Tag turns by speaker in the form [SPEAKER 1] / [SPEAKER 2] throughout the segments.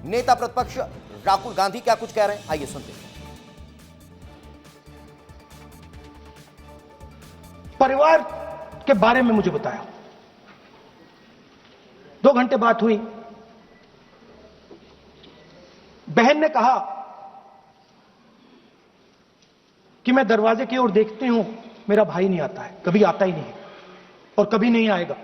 [SPEAKER 1] नेता प्रतिपक्ष राहुल गांधी क्या कुछ कह रहे हैं, आइए सुनते हैं।
[SPEAKER 2] परिवार के बारे में मुझे बताया। 2 घंटे बात हुई। बहन ने कहा कि मैं दरवाजे की ओर देखती हूं, मेरा भाई नहीं आता है, कभी आता ही नहीं है और कभी नहीं आएगा।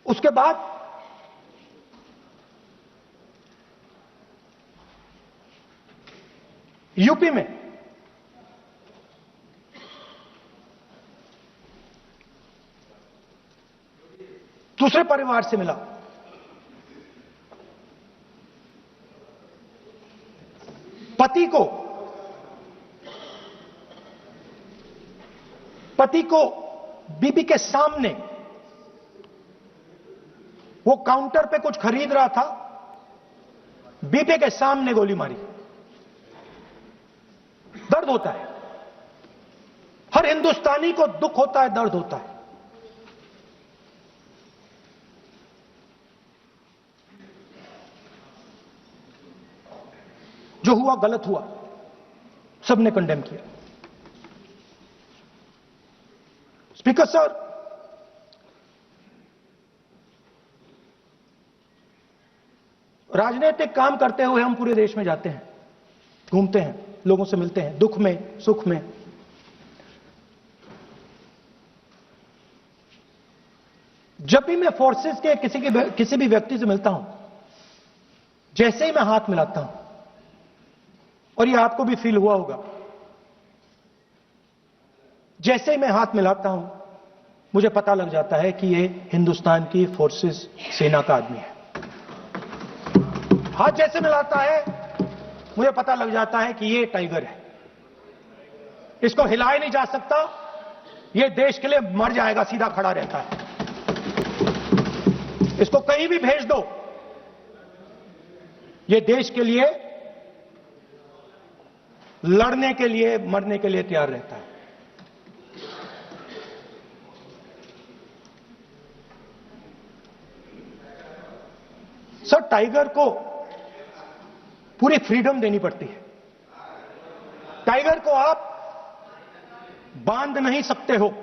[SPEAKER 2] उसके बाद यूपी में दूसरे परिवार से मिला। पति को बीबी के सामने, वो काउंटर पे कुछ खरीद रहा था, बीबी के सामने गोली मारी। दर्द होता है, हर हिंदुस्तानी को दुख होता है, दर्द होता है। जो हुआ गलत हुआ, सबने कंडेम किया। स्पीकर सर, राजनीतिक काम करते हुए हम पूरे देश में जाते हैं, घूमते हैं, लोगों से मिलते हैं, दुख में सुख में। जब भी मैं फोर्सेस के किसी भी व्यक्ति से मिलता हूं, जैसे ही मैं हाथ मिलाता हूं, और ये आपको भी फील हुआ होगा, जैसे ही मैं हाथ मिलाता हूं मुझे पता लग जाता है कि ये हिंदुस्तान की फोर्सेस सेना का आदमी है। हाथ जैसे मिलाता है मुझे पता लग जाता है कि ये टाइगर है, इसको हिलाया नहीं जा सकता, ये देश के लिए मर जाएगा, सीधा खड़ा रहता है। इसको कहीं भी भेज दो, ये देश के लिए लड़ने के लिए, मरने के लिए तैयार रहता है। सर, टाइगर को पूरी फ्रीडम देनी पड़ती है। टाइगर को आप बांध नहीं सकते हो।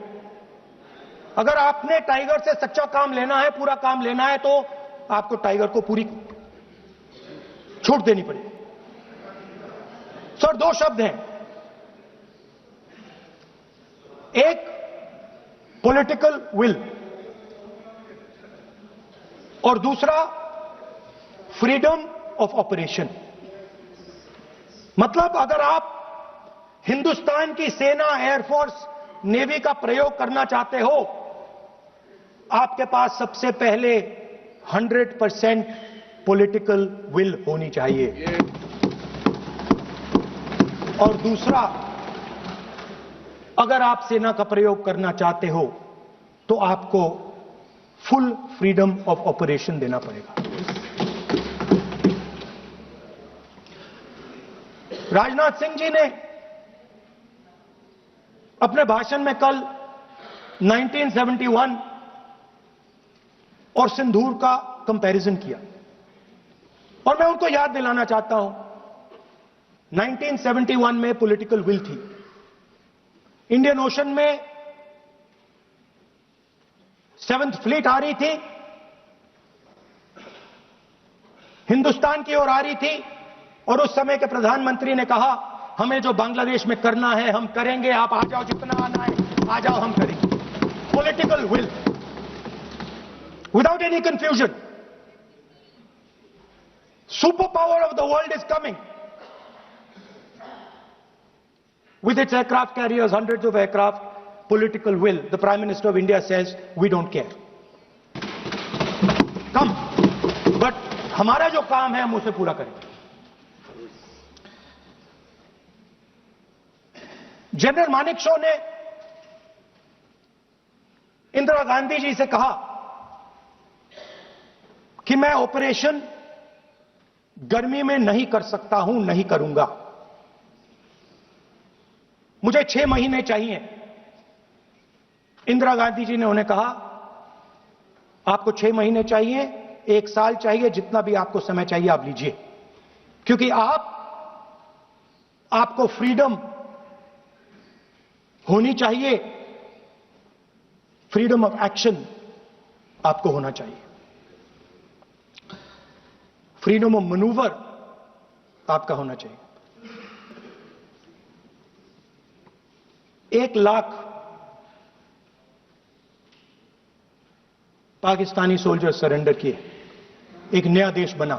[SPEAKER 2] अगर आपने टाइगर से सच्चा काम लेना है, पूरा काम लेना है, तो आपको टाइगर को पूरी छूट देनी पड़ेगी। सर, 2 शब्द हैं, एक पॉलिटिकल विल और दूसरा फ्रीडम ऑफ ऑपरेशन। मतलब अगर आप हिंदुस्तान की सेना, एयरफोर्स, नेवी का प्रयोग करना चाहते हो, आपके पास सबसे पहले 100% पॉलिटिकल विल होनी चाहिए, और दूसरा, अगर आप सेना का प्रयोग करना चाहते हो तो आपको फुल फ्रीडम ऑफ ऑपरेशन देना पड़ेगा। राजनाथ सिंह जी ने अपने भाषण में कल 1971 और सिंदूर का कंपैरिजन किया, और मैं उनको याद दिलाना चाहता हूं, 1971 में पॉलिटिकल विल थी। इंडियन ओशन में 7th फ्लीट आ रही थी, हिंदुस्तान की ओर आ रही थी, और उस समय के प्रधानमंत्री ने कहा, हमें जो बांग्लादेश में करना है हम करेंगे, आप आ जाओ, जितना आना है आ जाओ, हम करेंगे। Political will, without any confusion. Super power of the world is coming with its aircraft carriers, hundreds of aircraft, political will. The Prime Minister of India says, we don't care. Come. But हमारा जो काम है हम उसे पूरा करेंगे। General Manekshaw ने इंदिरा गांधी जी से कहा कि मैं ऑपरेशन गर्मी में नहीं कर सकता हूं, नहीं करूंगा, मुझे 6 महीने चाहिए। इंदिरा गांधी जी ने उन्हें कहा आपको 6 महीने चाहिए, 1 साल चाहिए, जितना भी आपको समय चाहिए आप लीजिए, क्योंकि आपको फ्रीडम होनी चाहिए, फ्रीडम ऑफ एक्शन आपको होना चाहिए, फ्रीडम ऑफ मैनूवर आपका होना चाहिए। 1 लाख पाकिस्तानी सोल्जर सरेंडर किए, एक नया देश बना।